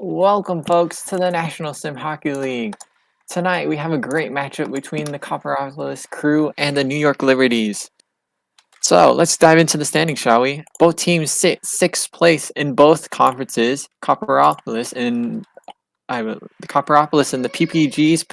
Welcome, folks, to the National Sim Hockey League. Tonight, we have a great matchup between the Copperopolis crew and the New York Liberties. So, let's dive into the standings, shall we? Both teams sit 6th place in both conferences. Copperopolis in the PPG's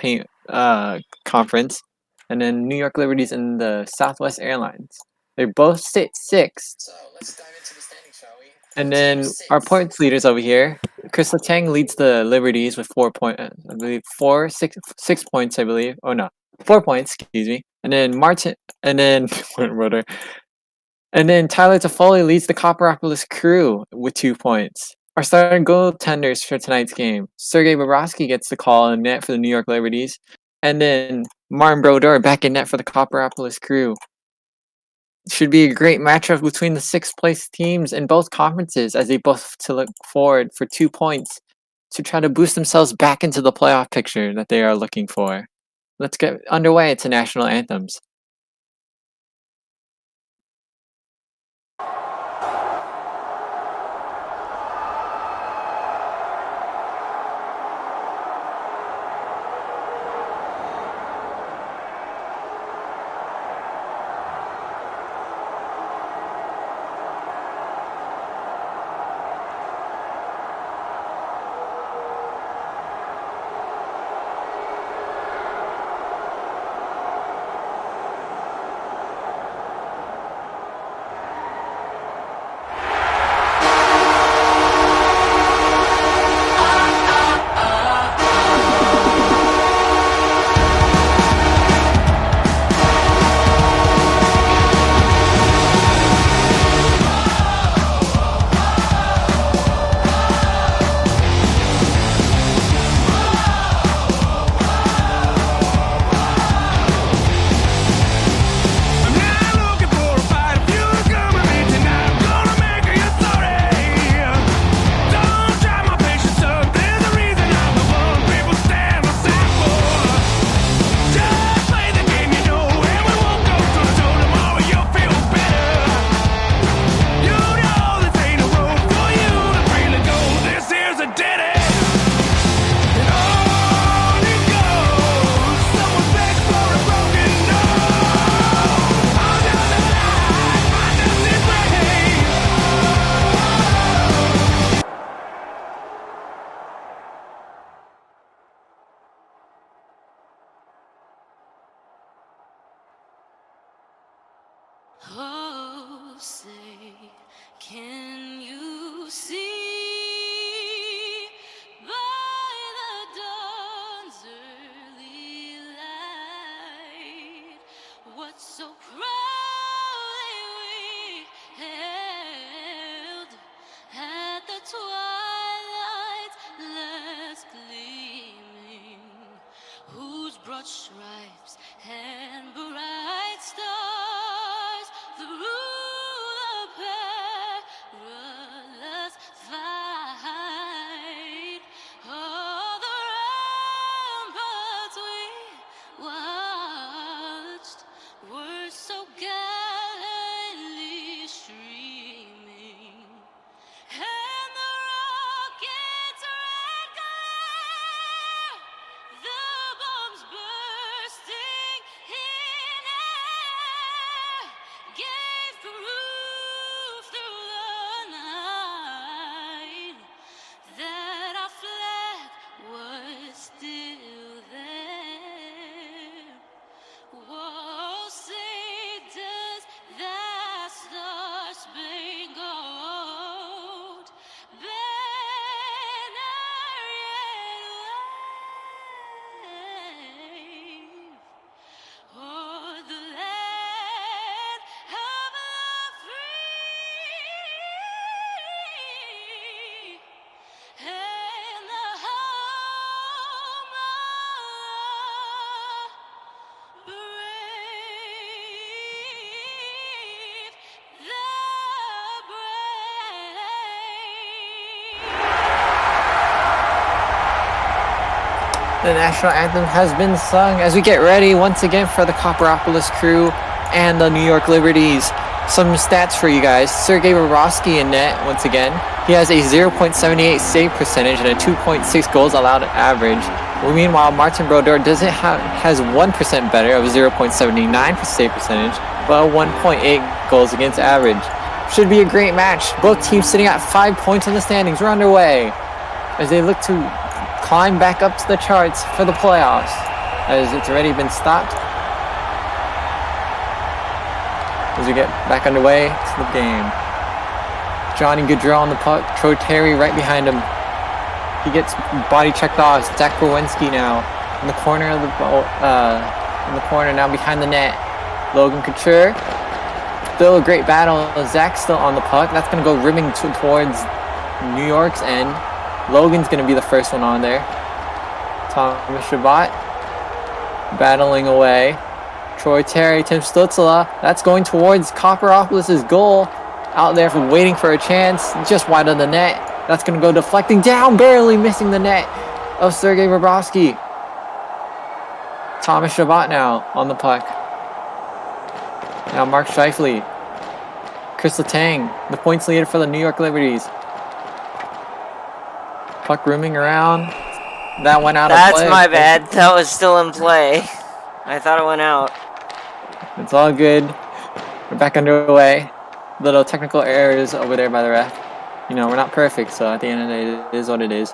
conference, and then New York Liberties in the Southwest Airlines. They both sit 6th. So, let's dive into the standings, shall we? And then our points leaders over here. Chris Letang leads the Liberties with 4 points. I believe 6 points. I believe. Oh no, 4 points. Excuse me. And then Martin. And then And then Tyler Toffoli leads the Copperopolis crew with 2 points. Our starting goaltenders for tonight's game: Sergei Bobrovsky gets the call in net for the New York Liberties, and then Martin Brodeur back in net for the Copperopolis crew. Should be a great matchup between the 6th place teams in both conferences, as they both to look forward for 2 points to try to boost themselves back into the playoff picture that they are looking for. Let's get underway to national anthems. Oh, say, can you see by the dawn's early light what so proudly we hailed at the twilight's last gleaming, whose broad stripes and bright stars through the perilous fight of the ramparts we watched were so gallantly streaming, and the rocket's red glare, the bombs bursting in air, gave proof through the night that our flag was still there. Whoa, say does that star-spangled banner yet wave o'er the land of the free and the home of the brave, The national anthem has been sung as we get ready once again for the Copperopolis crew and the New York Liberties. Some stats for you guys. Sergei Bobrovsky in net once again. He has a 0.78 save percentage and a 2.6 goals allowed average. Meanwhile, Martin Brodeur has 1% better of 0.79 save percentage, but a 1.8 goals against average. Should be a great match. Both teams sitting at 5 points in the standings. We're underway as they look to climb back up to the charts for the playoffs, as it's already been stopped. As we get back underway to the game. Johnny Gaudreau on the puck. Troy Terry right behind him. He gets body checked off. Zach Werenski now in the corner of now behind the net. Logan Couture. Still a great battle. Zach's still on the puck. That's going to go rimming towards New York's end. Logan's going to be the first one on there. Thomas Chabot battling away. Troy Terry, Tim Stützle. That's going towards Copperopolis' goal. Out there for waiting for a chance. Just wide of the net. That's going to go deflecting down, barely missing the net of Sergei Bobrovsky. Thomas Chabot now on the puck. Now Mark Scheifele. Chris Letang, the points leader for the New York Liberties. Puck rooming around. That went out of play. That's my bad. That was still in play. I thought it went out. It's all good. We're back underway. Little technical errors over there by the ref. You know, we're not perfect, so at the end of the day, it is what it is.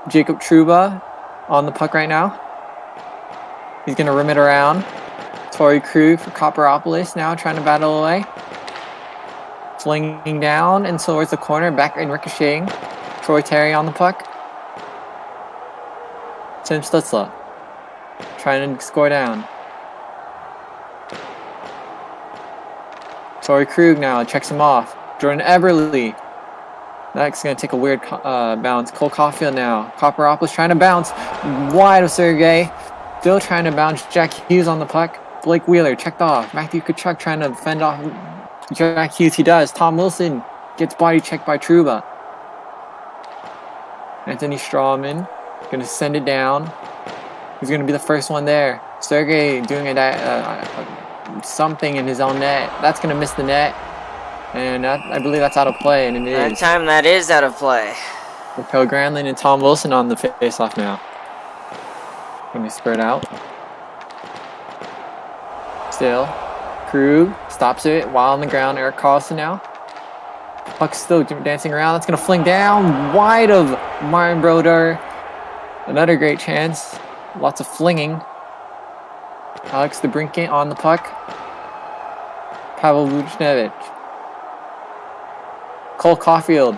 Jacob Trouba on the puck right now. He's going to rim it around. Torrey Krug for Copperopolis now trying to battle away. Flinging down and towards the corner, back and ricocheting. Troy Terry on the puck. Tim Stützle trying to score down. Torrey Krug now checks him off. Jordan Eberle. That's going to take a weird bounce. Cole Caulfield now. Copperopolis trying to bounce. Wide of Sergei. Still trying to bounce. Jack Hughes on the puck. Blake Wheeler checked off. Matthew Tkachuk trying to fend off Jack Hughes. He does. Tom Wilson gets body checked by Trouba. Anthony Strawman going to send it down. He's going to be the first one there. Sergei doing something in his own net. That's going to miss the net. And I believe that's out of play, and it is. That time that is out of play. Mikhail Granlund and Tom Wilson on the face-off now. Going to spread out. Still. Krug stops it while on the ground. Erik Karlsson now. Puck's still dancing around. That's going to fling down wide of Martin Brodeur. Another great chance. Lots of flinging. Alex DeBrincat on the puck. Pavel Buchnevich. Cole Caulfield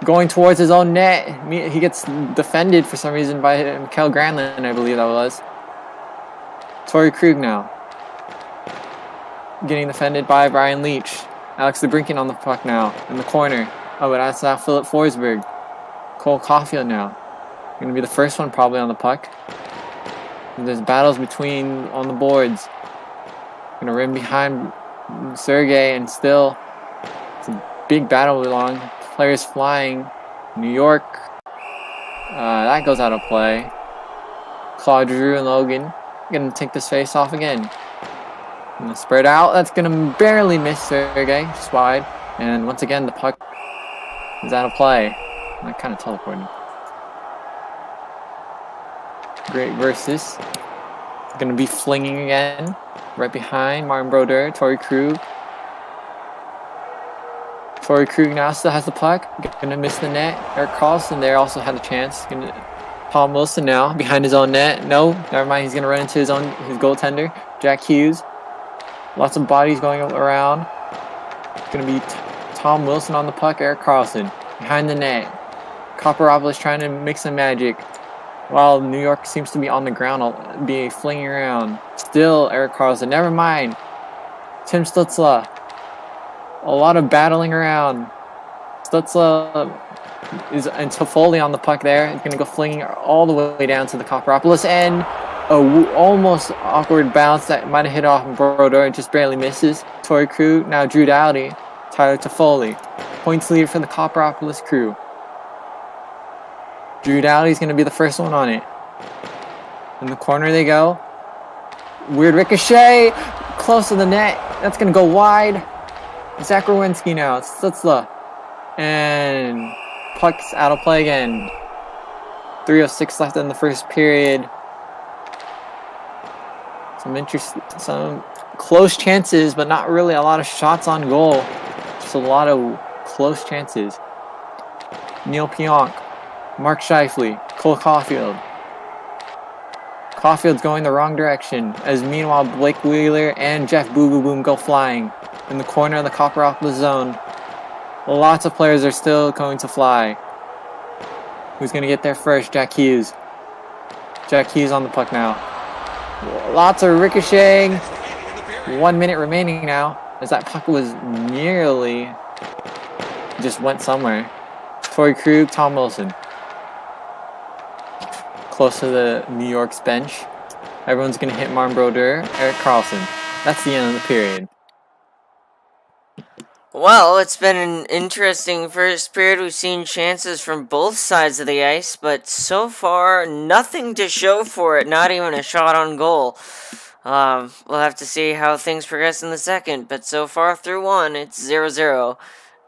going towards his own net. He gets defended for some reason by Mikhail Granlund, I believe that was. Torrey Krug now. Getting defended by Brian Leach. Alex DeBrincat on the puck now in the corner. Oh, but that's now Philip Forsberg. Cole Caulfield now. Going to be the first one probably on the puck. And there's battles between on the boards. Going to rim behind Sergei, and still it's a big battle along. Players flying. New York. That goes out of play. Claude Giroux and Logan going to take this face off again. Going to spread out. That's going to barely miss Sergei. Just wide. And once again, the puck is out of play. I kind of teleported. Great versus. Going to be flinging again. Right behind Martin Brodeur. Torrey Krug. Torrey Krug now still has the puck. Going to miss the net. Erik Karlsson there also had the chance. Tom Wilson now behind his own net. No, never mind. He's going to run into his goaltender. Jack Hughes. Lots of bodies going around. It's going to be Tom Wilson on the puck. Erik Karlsson behind the net. Copperopolis trying to mix some magic. While New York seems to be on the ground, be flinging around. Still Erik Karlsson. Never mind. Tim Stützle. A lot of battling around. Stützle is and Toffoli on the puck there. He's going to go flinging all the way down to the Copperopolis end. Almost awkward bounce that might have hit off Brodeur. It just barely misses. Torrey Krug. Now Drew Doughty. Tyler Toffoli. Points leader for the Copperopolis crew. Drew Doughty's going to be the first one on it. In the corner they go. Weird ricochet. Close to the net. That's going to go wide. Zach Rowinski now. Stutzla. And puck's out of play again. 3:06 left in the first period. Some close chances, but not really a lot of shots on goal. Just a lot of close chances. Neil Pionk, Mark Scheifele, Cole Caulfield. Caulfield's going the wrong direction, as meanwhile Blake Wheeler and Jeff Boo Boo Boom go flying in the corner of the Copperopolis zone. Lots of players are still going to fly. Who's going to get there first? Jack Hughes. Jack Hughes on the puck now. Lots of ricocheting. 1 minute remaining now, as that puck was nearly just went somewhere. Torrey Krug, Tom Wilson. Close to the New York's bench. Everyone's going to hit Marn Brodeur, Eric Carlson. That's the end of the period. Well, it's been an interesting first period. We've seen chances from both sides of the ice, but so far, nothing to show for it, not even a shot on goal. We'll have to see how things progress in the second, but so far through one, it's 0-0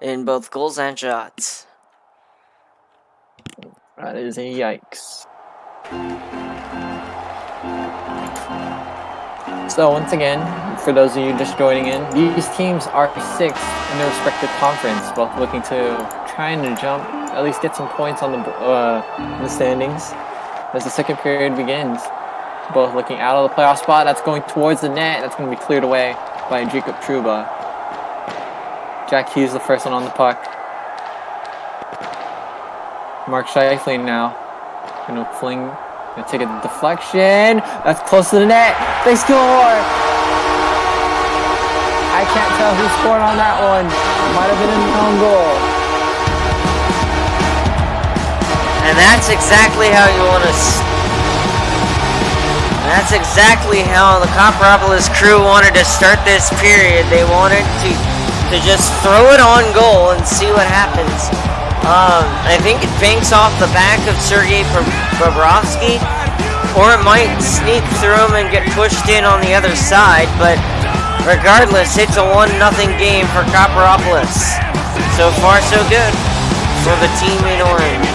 in both goals and shots. That is a yikes. So once again, for those of you just joining in, these teams are sixth in their respective conference, both looking to trying to jump, at least get some points on the standings as the second period begins. Both looking out of the playoff spot. That's going towards the net. That's going to be cleared away by Jacob Trouba. Jack Hughes, the first one on the puck. Mark Scheifele now. Going to fling. Going to take a deflection. That's close to the net. They score! I can't tell who scored on that one. It might have been an own goal. And that's exactly how you want to... That's exactly how the Copperopolis crew wanted to start this period. They wanted to just throw it on goal and see what happens. I think it banks off the back of Sergei Bobrovsky, or it might sneak through him and get pushed in on the other side, but regardless, it's a 1-0 game for Copperopolis. So far, so good for the team in orange.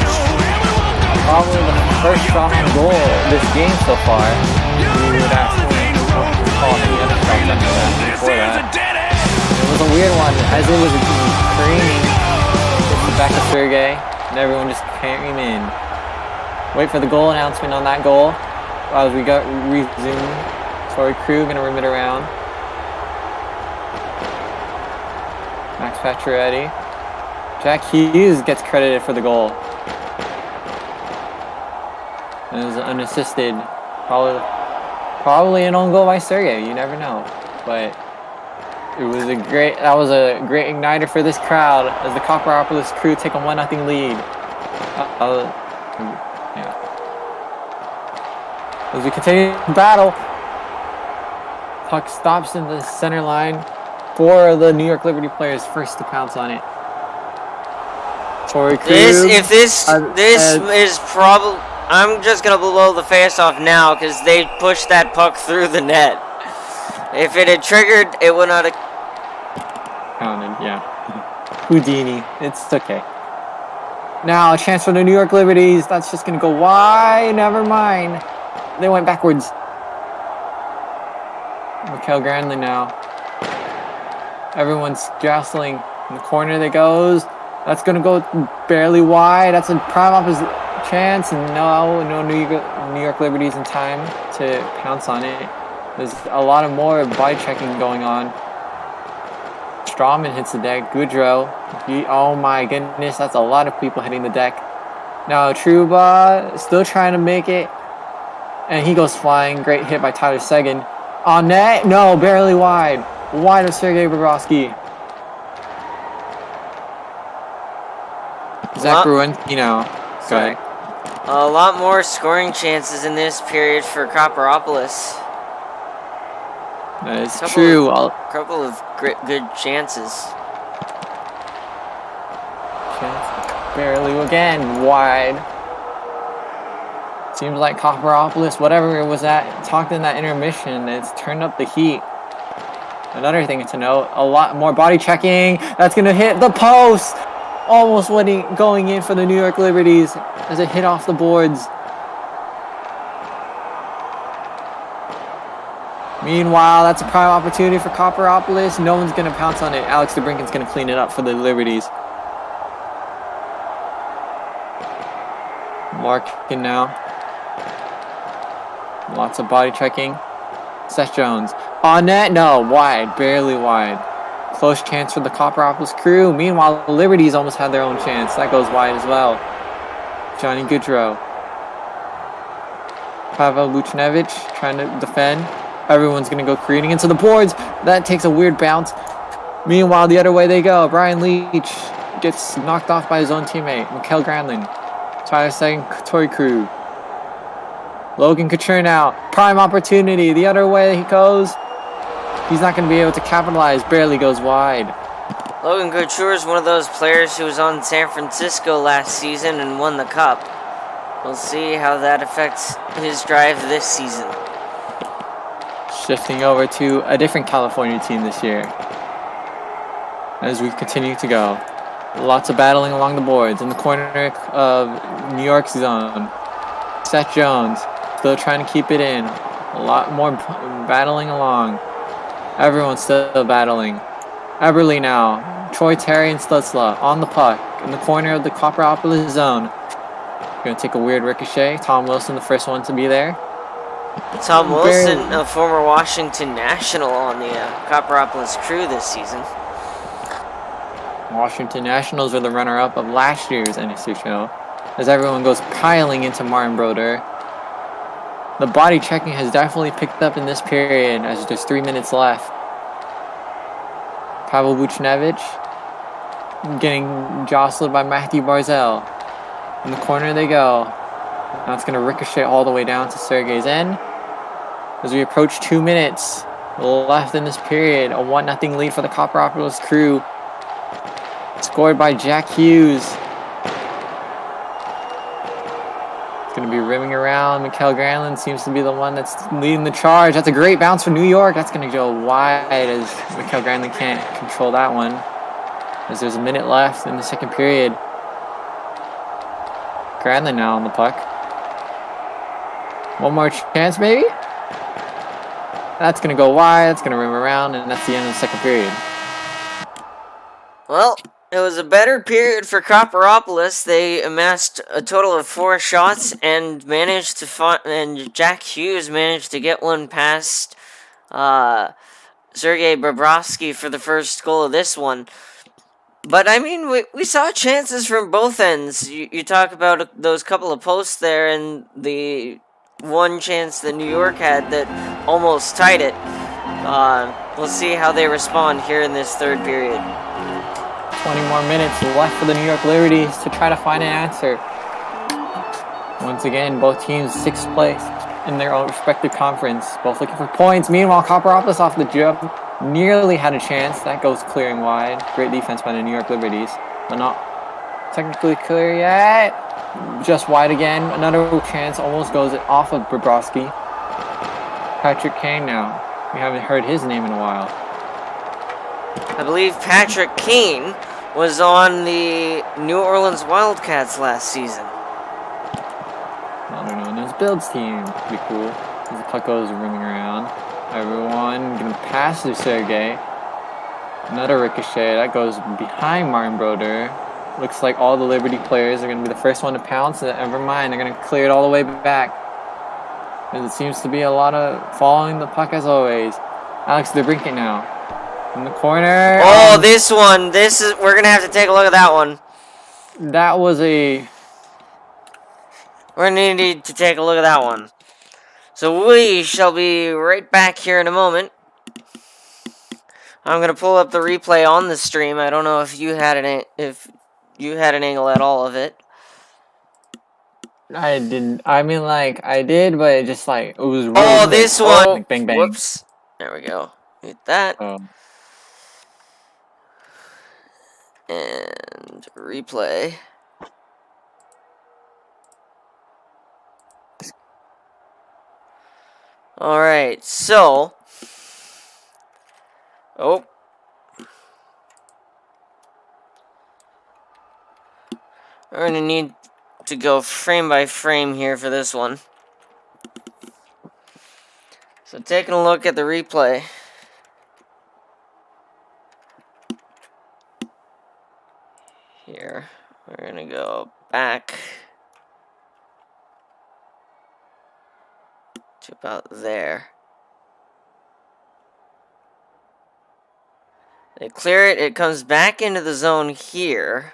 Probably the first shot on goal this game so far. We would actually call any other shot after that, before that. It was a weird one, as it was careening. It's the back of Sergey, and everyone just came in. Wait for the goal announcement on that goal. As we got resumed. Torrey Krug gonna rim it around. Max Pacioretty. Jack Hughes gets credited for the goal. And it was unassisted. Probably an own goal by Sergey. You never know. But that was a great igniter for this crowd as the Copperopolis crew take a 1-0 lead. Yeah. As we continue the battle, puck stops in the center line for the New York Liberty players first to pounce on it. Torrey Krug. This is probably... I'm just going to blow the face-off now because they pushed that puck through the net. If it had triggered, it would not have... counted, yeah. Houdini. It's okay. Now, a chance for the New York Liberties. That's just going to go wide. Never mind. They went backwards. Mikhail Granlund now. Everyone's jostling. In the corner they goes. That's going to go barely wide. That's a prime opposite chance. No New York Liberties in time to pounce on it. There's a lot of more body checking going on. Strawman hits the deck. Goudreau. Oh my goodness, that's a lot of people hitting the deck. Now Trouba still trying to make it. And he goes flying. Great hit by Tyler Seguin. On net? No, barely wide. Wide of Sergei Bobrovsky. Zach Ruin, go ahead. A lot more scoring chances in this period for Copperopolis. That is true. A couple of good chances. Barely again, wide. Seems like Copperopolis, whatever it was at, talked in that intermission, it's turned up the heat. Another thing to note, a lot more body checking. That's going to hit the post. Almost going in for the New York Liberties as it hit off the boards. Meanwhile, that's a prime opportunity for Copperopolis. No one's going to pounce on it. Alex DeBrinken's going to clean it up for the Liberties. Marking now. Lots of body checking. Seth Jones. On net? No. Wide. Barely wide. Close chance for the Copperopolis crew. Meanwhile, the Liberties almost had their own chance. That goes wide as well. Johnny Goodrow. Pavel Vucinovic trying to defend. Everyone's going to go creating into the boards. That takes a weird bounce. Meanwhile, the other way they go. Brian Leach gets knocked off by his own teammate, Mikhail Granlund. Tyler Sagan, Tory Crew. Logan Couture now. Prime opportunity. The other way he goes. He's not going to be able to capitalize. Barely goes wide. Logan Couture is one of those players who was on San Francisco last season and won the Cup. We'll see how that affects his drive this season. Shifting over to a different California team this year. As we continue to go. Lots of battling along the boards. In the corner of New York's zone. Seth Jones still trying to keep it in. A lot more battling along. Everyone's still battling. Eberle now. Troy Terry and Stutzla on the puck. In the corner of the Copperopolis zone. Going to take a weird ricochet. Tom Wilson, the first one to be there. Tom Wilson, a former Washington National on the Copperopolis crew this season. Washington Nationals are the runner-up of last year's NSHL. As everyone goes piling into Martin Broder. The body checking has definitely picked up in this period as there's 3 minutes left. Pavel Vucinovic getting jostled by Matthew Barzell. In the corner they go. Now it's going to ricochet all the way down to Sergei's end. As we approach 2 minutes left in this period, a 1-0 lead for the Copperopolis crew. Scored by Jack Hughes. It's going to be rimming around. Mikhail Granlund seems to be the one that's leading the charge. That's a great bounce for New York. That's going to go wide as Mikhail Granlund can't control that one. As there's a minute left in the second period. Granlund now on the puck. One more chance, maybe? That's going to go wide. That's going to rim around, and that's the end of the second period. Well, it was a better period for Copperopolis. They amassed a total of 4 shots and managed to and Jack Hughes managed to get one past Sergei Bobrovsky for the first goal of this one. But, I mean, we saw chances from both ends. You talk about those couple of posts there and the one chance that New York had that almost tied it. We'll see how they respond here in this third period. 20 more minutes left for the New York Liberties to try to find an answer. Once again, both teams 6th place in their own respective conference. Both looking for points. Meanwhile, Copperopolis off the jump nearly had a chance. That goes clearing wide. Great defense by the New York Liberties. But not technically clear yet. Just wide again. Another chance almost goes off of Bobrovsky. Patrick Kane now. We haven't heard his name in a while. I believe Patrick Kane was on the New Orleans Wildcats last season. I don't know. And his Bills team. Pretty cool. As the puck goes rimming around. Everyone going to pass to Sergei. Another ricochet. That goes behind Martin Broder. Looks like all the Liberty players are going to be the first one to pounce. Never mind. They're going to clear it all the way back. As it seems to be a lot of following the puck as always. Alex DeBrinket now. In the corner. Oh, this one. We're going to have to take a look at that one. That was a... We're going to need to take a look at that one. So we shall be right back here in a moment. I'm going to pull up the replay on the stream. I don't know if you had an angle at all of it. I didn't. I mean, like, I did, but it just, like, it was... Oh, this one. Like, bang, bang. Whoops. There we go. Hit that. And replay. Alright, so Oh. We're going to need to go frame by frame here for this one. So taking a look at the replay. Here, we're going to go back to about there. They clear it, it comes back into the zone here.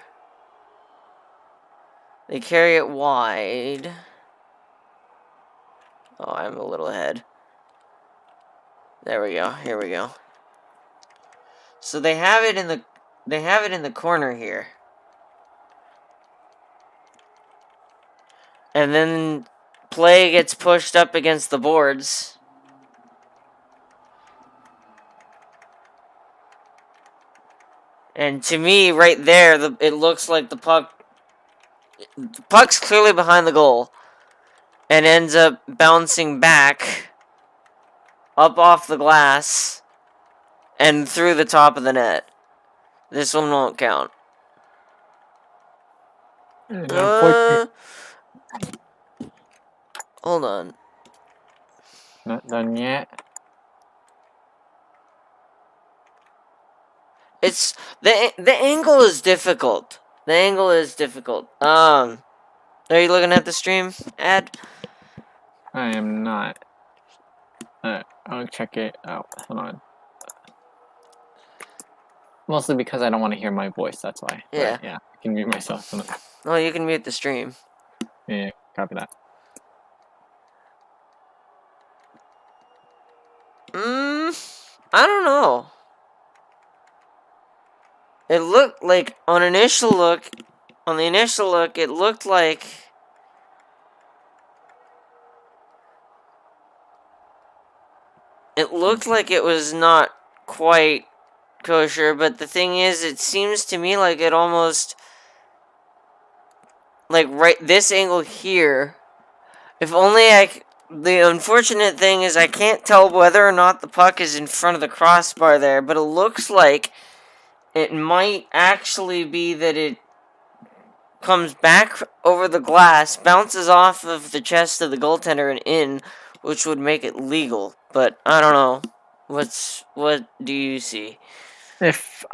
They carry it wide. Oh, I'm a little ahead. There we go. Here we go. So they have it in the corner here. And then play gets pushed up against the boards. And to me, right there, it looks like the puck's clearly behind the goal. And ends up bouncing back up off the glass and through the top of the net. This one won't count. Hold on. Not done yet. It's the angle is difficult. The angle is difficult. Are you looking at the stream ad? I am not. I'll check it out. Hold on. Mostly because I don't want to hear my voice, that's why. Yeah. But, yeah, I can mute myself. Oh, you can mute the stream. Yeah, copy that. I don't know. It looked like on the initial look, it looked like it was not quite kosher, but the thing is, it seems to me like it almost, like right this angle here, if only the unfortunate thing is I can't tell whether or not the puck is in front of the crossbar there, but it looks like it might actually be that it comes back over the glass, bounces off of the chest of the goaltender and in, which would make it legal. But I don't know. What do you see? If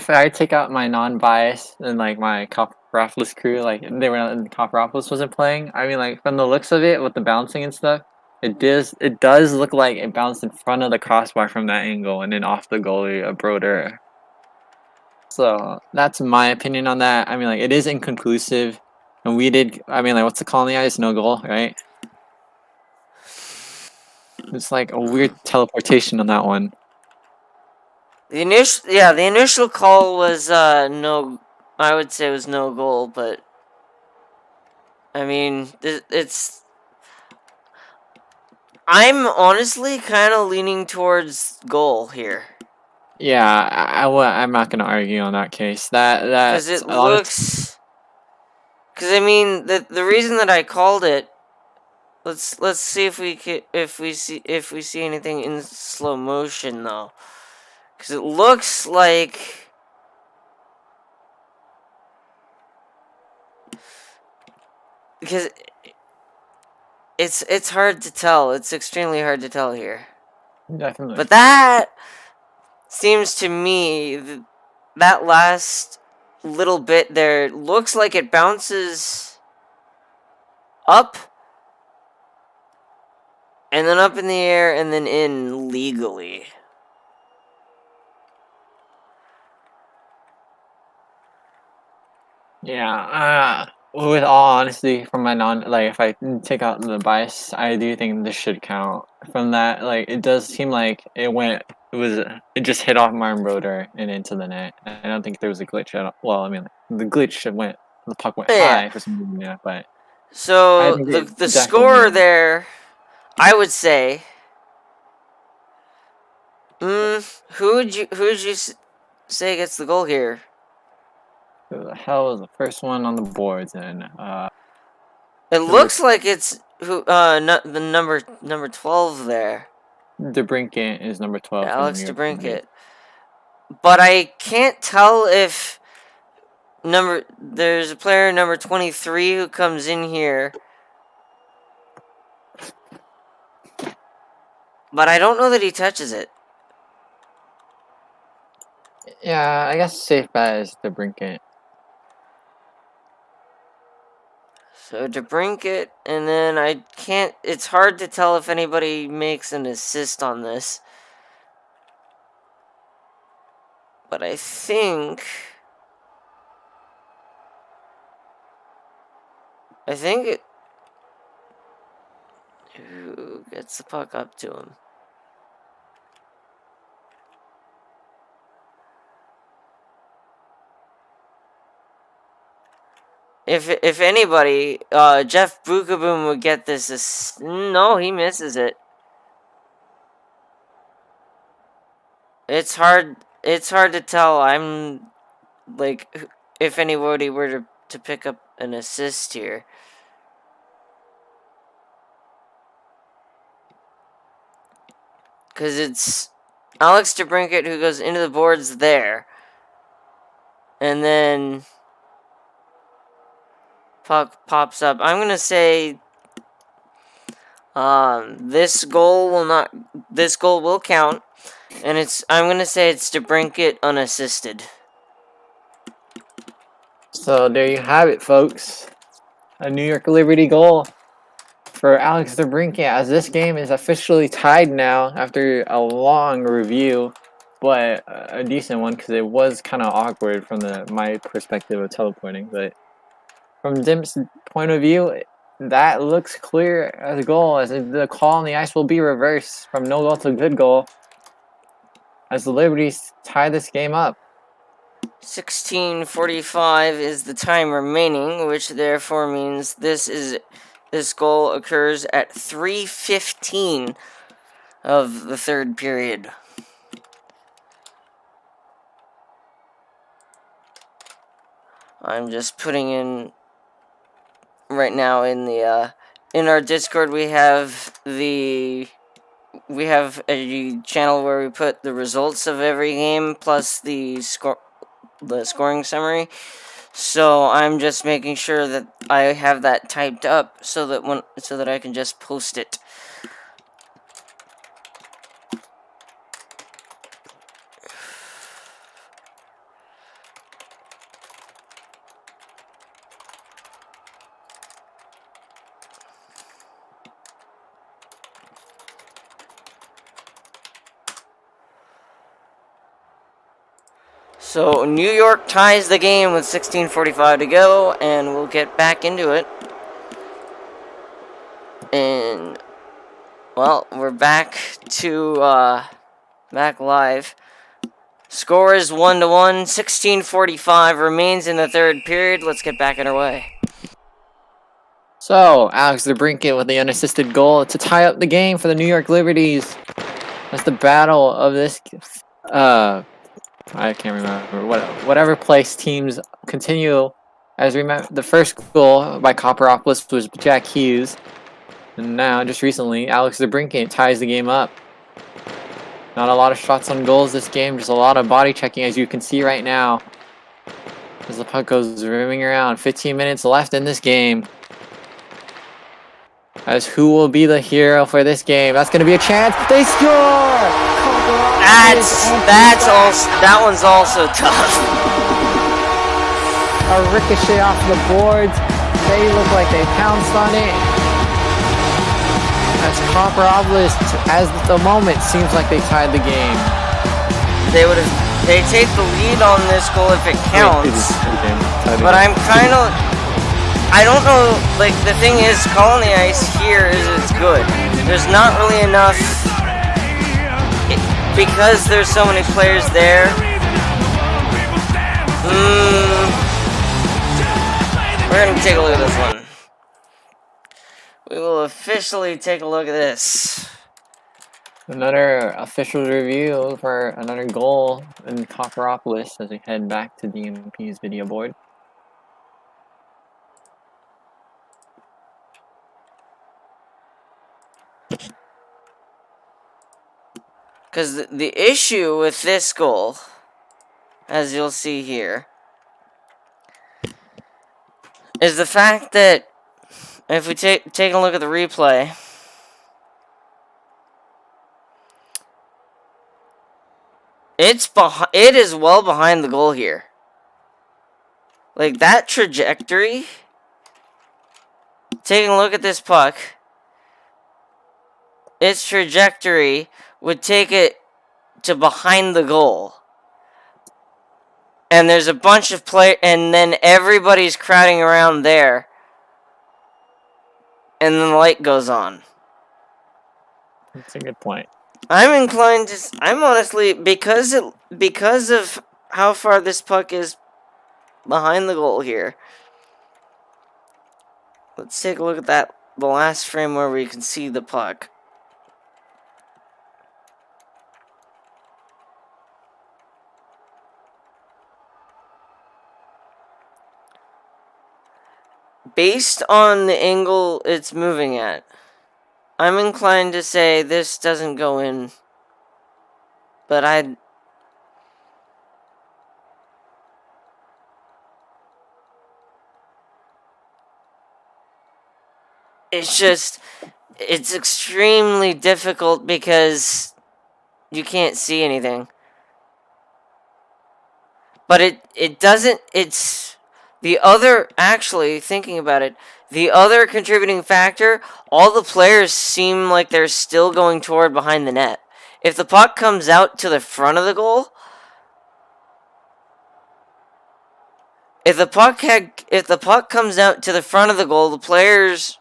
I take out my non-bias and like my Copperopolis crew, like they were Copperopolis wasn't playing. I mean, like from the looks of it with the bouncing and stuff, it does look like it bounced in front of the crossbar from that angle and then off the goalie of Broder. So that's my opinion on that. I mean, like it is inconclusive, and we did. I mean, like what's the call on the ice? No goal, right? It's like a weird teleportation on that one. The initial call was no. I would say it was no goal, but I mean, it's. I'm honestly kind of leaning towards goal here. Yeah, I'm not gonna argue on that case. Because it looks. Because I mean, the reason that I called it. Let's see if we see anything in slow motion though. Because it looks like. Because it's hard to tell. It's extremely hard to tell here. Definitely. But that seems to me that last little bit there looks like it bounces up and then up in the air and then in legally. Yeah, with all honesty, from my if I take out the bias, I do think this should count. From that, like, it does seem like it just hit off Martin Broder and into the net. I don't think there was a glitch at all. Well, I mean, the puck went high for some reason, yeah, but. So, the score there, I would say, who would you say gets the goal here? Who the hell was the first one on the boards? And it looks like it's the number 12 there. DeBrincat is number 12. Alex DeBrincat. but I can't tell if there's a player number 23 who comes in here, but I don't know that he touches it. Yeah, I guess safe bet is to Brinket. So DeBrincat, and then I can't. It's hard to tell if anybody makes an assist on this, but I think it. Who gets the puck up to him? If anybody, Jeff Bukaboom would get this. No, he misses it. It's hard. It's hard to tell. I'm like, if anybody were to pick up an assist here. Because it's Alex DeBrincat who goes into the boards there. And then puck pops up. I'm going to say this goal will count. And I'm going to say it's DeBrincat unassisted. So there you have it, folks. A New York Liberty goal for Alex DeBrincat, as this game is officially tied now after a long review, but a decent one because it was kind of awkward from my perspective of teleporting. But from Dim's point of view, that looks clear as a goal, as the call on the ice will be reversed from no goal to good goal, as the Liberties tie this game up. 16:45 is the time remaining, which therefore means this goal occurs at 3:15 of the third period. I'm just putting in right now in the in our Discord we have a channel where we put the results of every game plus the scoring summary. So I'm just making sure that I have that typed up so that I can just post it. So New York ties the game with 16:45 to go, and we'll get back into it. And well, we're back to back live. Score is 1-1. 16:45 remains in the third period. Let's get back underway. So Alex DeBrincat with the unassisted goal to tie up the game for the New York Liberties. That's the battle of this. I can't remember whatever place teams continue. As remember, the first goal by Copperopolis was Jack Hughes, and now just recently, Alex DeBrincat ties the game up. Not a lot of shots on goals this game, just a lot of body checking, as you can see right now. As the puck goes rimming around, 15 minutes left in this game. As who will be the hero for this game? That's going to be a chance. They score! That one's also tough. A ricochet off the boards. They look like they pounced on it. As Copperopolis, as the moment, seems like they tied the game. They take the lead on this goal if it counts. But I don't know, like, the thing is, call on the ice here is good. There's not really enough, because there's so many players there. We're going to take a look at this one. We will officially take a look at this. Another official review for another goal in Copperopolis as we head back to DMP's video board. Because the issue with this goal as you'll see here, is the fact that if we take a look at the replay, it is well behind the goal here. Like, that trajectory, taking a look at this puck, its trajectory would take it to behind the goal. And there's a bunch of and then everybody's crowding around there. And then the light goes on. That's a good point. I'm inclined to... I'm honestly... Because of how far this puck is behind the goal here. Let's take a look at the last frame where we can see the puck. Based on the angle it's moving at, I'm inclined to say this doesn't go in. But it's extremely difficult because you can't see anything. But it doesn't, it's the other, actually, thinking about it, the other contributing factor, all the players seem like they're still going toward behind the net. If the puck comes out to the front of the goal, if the puck comes out to the front of the goal, the players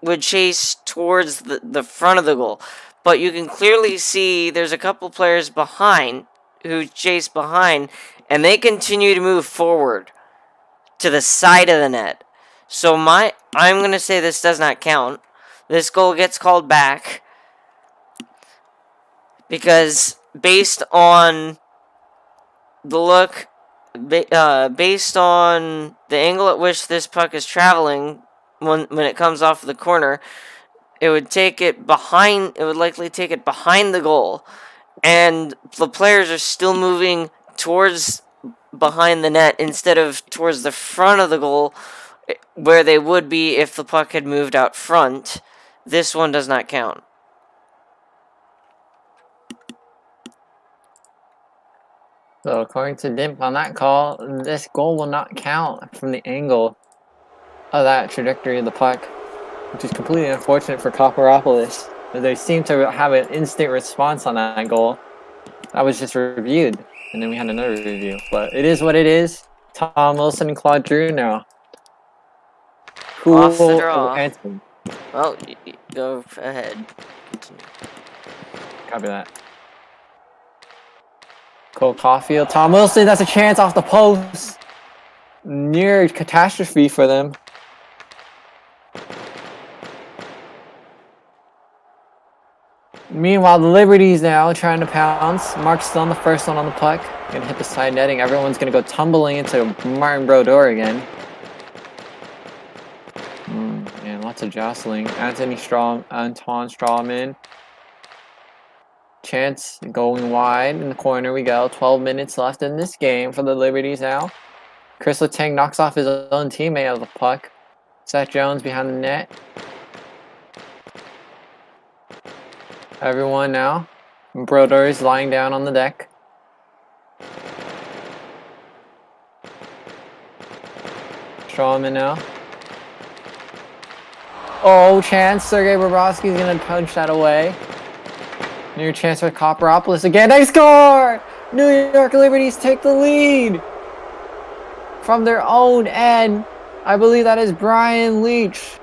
would chase towards the front of the goal. But you can clearly see there's a couple players behind who chase behind, and they continue to move forward to the side of the net. So I'm going to say this does not count. This goal gets called back because based on the look, based on the angle at which this puck is traveling when it comes off the corner, it would take it behind. It would likely take it behind the goal, and the players are still moving towards behind the net instead of towards the front of the goal, where they would be if the puck had moved out front. This one does not count. So according to Dimp on that call, this goal will not count from the angle of that trajectory of the puck, which is completely unfortunate for Copperopolis. They seem to have an instant response on that goal. That was just reviewed, and then we had another review. But it is what it is. Tom Wilson and Claude Drew now. Who Off the will draw. answer? Well, go ahead. Copy that. Cole Caulfield, Tom Wilson, that's a chance off the post. Near catastrophe for them. Meanwhile, the Liberties now trying to pounce. Mark's still on the first one on the puck. Gonna hit the side netting. Everyone's gonna go tumbling into Martin Brodeur again. And lots of jostling. Anton Strawman. Chance going wide in the corner we go. 12 minutes left in this game for the Liberties now. Chris Letang knocks off his own teammate of the puck. Seth Jones behind the net. Everyone now. Brodeur is lying down on the deck. Strawman now. Oh, chance. Sergei Bobrovsky's going to punch that away. Near chance for Copperopolis again. They score! New York Liberties take the lead from their own end. I believe that is Brian Leach.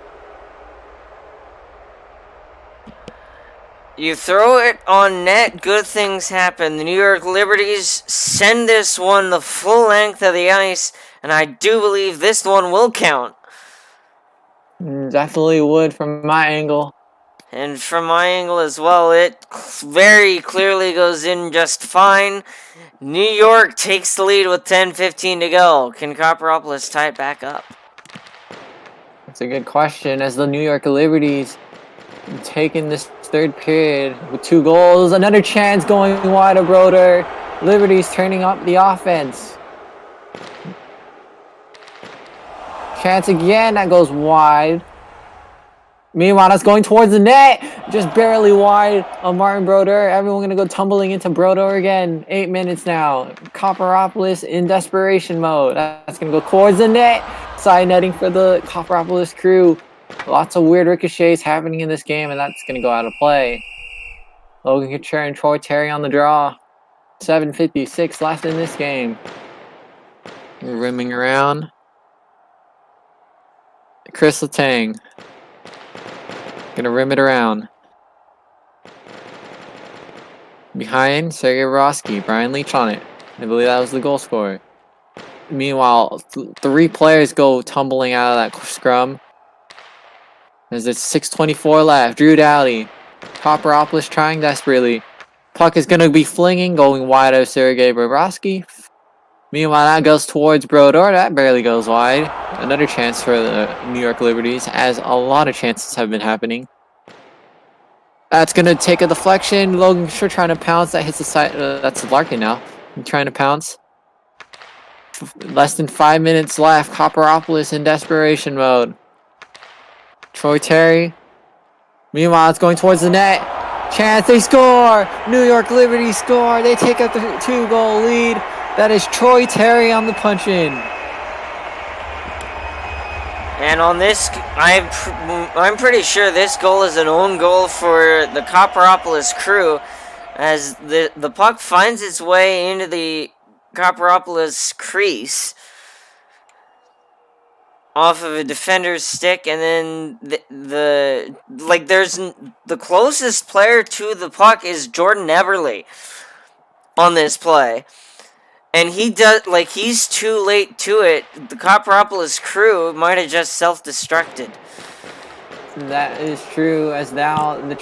You throw it on net, good things happen. The New York Liberties send this one the full length of the ice, and I do believe this one will count. Definitely would from my angle. And from my angle as well, it very clearly goes in just fine. New York takes the lead with 10:15 to go. Can Copperopolis tie it back up? That's a good question. As the New York Liberties taking this third period with 2 goals. Another chance going wide of Broder. Liberties turning up the offense. Chance again, that goes wide. Meanwhile, that's going towards the net. Just barely wide of Martin Broder. Everyone going to go tumbling into Broder again. 8 minutes now. Copperopolis in desperation mode. That's going to go towards the net. Side netting for the Copperopolis crew. Lots of weird ricochets happening in this game, and that's going to go out of play. Logan Couture and Troy Terry on the draw. 7:56 left in this game. We're rimming around. Chris Letang. Gonna rim it around. Behind Sergei Borowski, Brian Leach on it. I believe that was the goal scorer. Meanwhile, 3 players go tumbling out of that scrum. As it's 6:24 left. Drew Dowdy. Copperopolis trying desperately. Puck is gonna be flinging, going wide of Sergei Borowski. Meanwhile, that goes towards Brodor. That barely goes wide. Another chance for the New York Liberties, as a lot of chances have been happening. That's going to take a deflection. Logan Sure trying to pounce. That hits the side. That's Larkin now. Trying to pounce. Less than 5 minutes left. Copperopolis in desperation mode. Troy Terry. Meanwhile, it's going towards the net. Chance. They score. New York Liberties score. They take up the 2-goal lead. That is Troy Terry on the punch-in. And on this, I'm pretty sure this goal is an own goal for the Copperopolis crew, as the puck finds its way into the Copperopolis crease off of a defender's stick, and then the closest player to the puck is Jordan Eberle on this play. And he's too late to it. The Copperopolis crew might have just self-destructed. That is true, as now the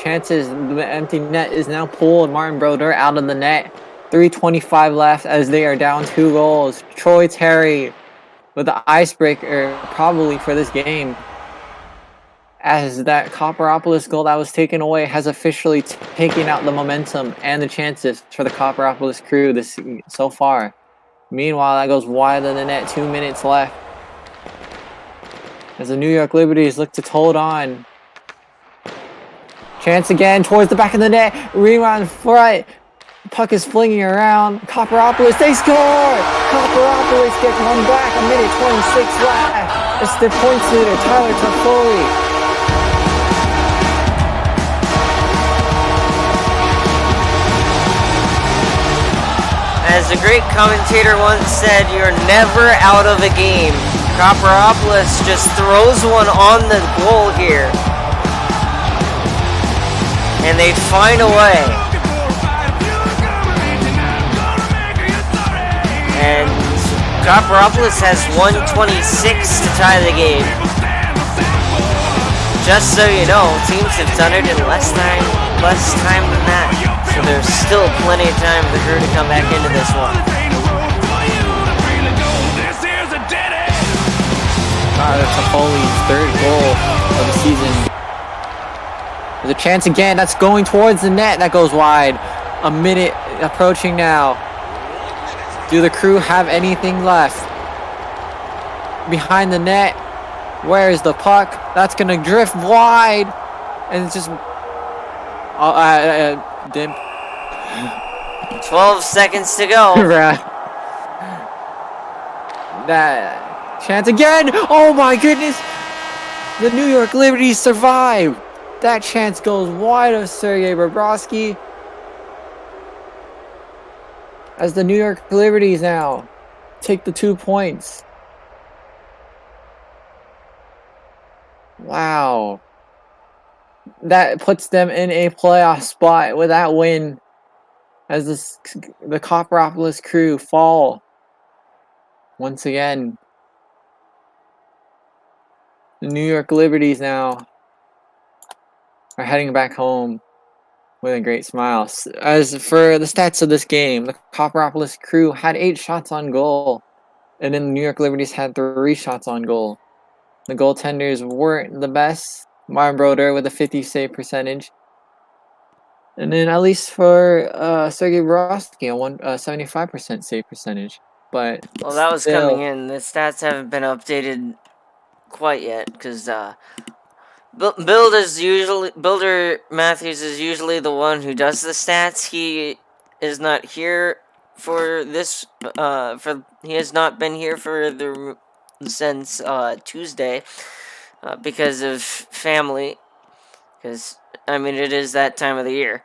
empty net is now pulled. Martin Broder out of the net. 3:25 left as they are down 2 goals. Troy Terry with the icebreaker probably for this game, as that Copperopolis goal that was taken away has officially taken out the momentum and the chances for the Copperopolis crew so far. Meanwhile, that goes wide of the net. 2 minutes left as the New York Liberties look to hold on. Chance again towards the back of the net. Rebound front. Puck is flinging around. Copperopolis, they score! Copperopolis gets one back. 1:26 left. It's their points leader, Tyler Toffoli. As a great commentator once said, you're never out of a game. Copperopolis just throws one on the goal here. And they find a way. And Copperopolis has 1:26 to tie the game. Just so you know, teams have done it in less time than that. So there's still plenty of time for the crew to come back into this one. That's Toffoli's 3rd goal of the season. There's a chance again. That's going towards the net. That goes wide. A minute approaching now. Do the crew have anything left? Behind the net. Where is the puck? That's going to drift wide. And it's just... Dim. 12 seconds to go. That chance again. Oh my goodness. The New York Liberties survive. That chance goes wide of Sergei Bobrovsky. As the New York Liberties now take the 2 points. Wow. That puts them in a playoff spot with that win, as the Copperopolis crew fall once again. The New York Liberties now are heading back home with a great smile. As for the stats of this game, the Copperopolis crew had 8 shots on goal, and then the New York Liberties had 3 shots on goal. The goaltenders weren't the best. Martin Broder with a 50 save percentage. And then at least for Sergei Bobrovsky, a 75% save percentage. But Well, that was still, coming in. The stats haven't been updated quite yet because Builder Matthews is usually the one who does the stats. He is not here for this. He has not been here since Tuesday because of family. Because I mean, it is that time of the year.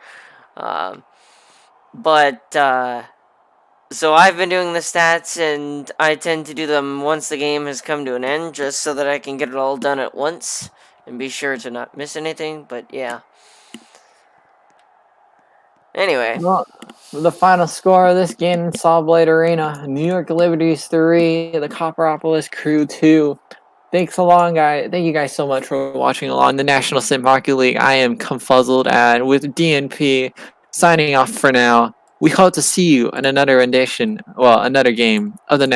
So I've been doing the stats, and I tend to do them once the game has come to an end, just so that I can get it all done at once and be sure to not miss anything. But yeah. Anyway, well, the final score of this game in Saw Blade Arena: New York Liberties 3, the Copperopolis Crew 2. Thanks along, guys. Thank you guys so much for watching along the National Sim Hockey League. I am Confuzzled, and with DNP signing off for now. We hope to see you in another rendition, another game of the National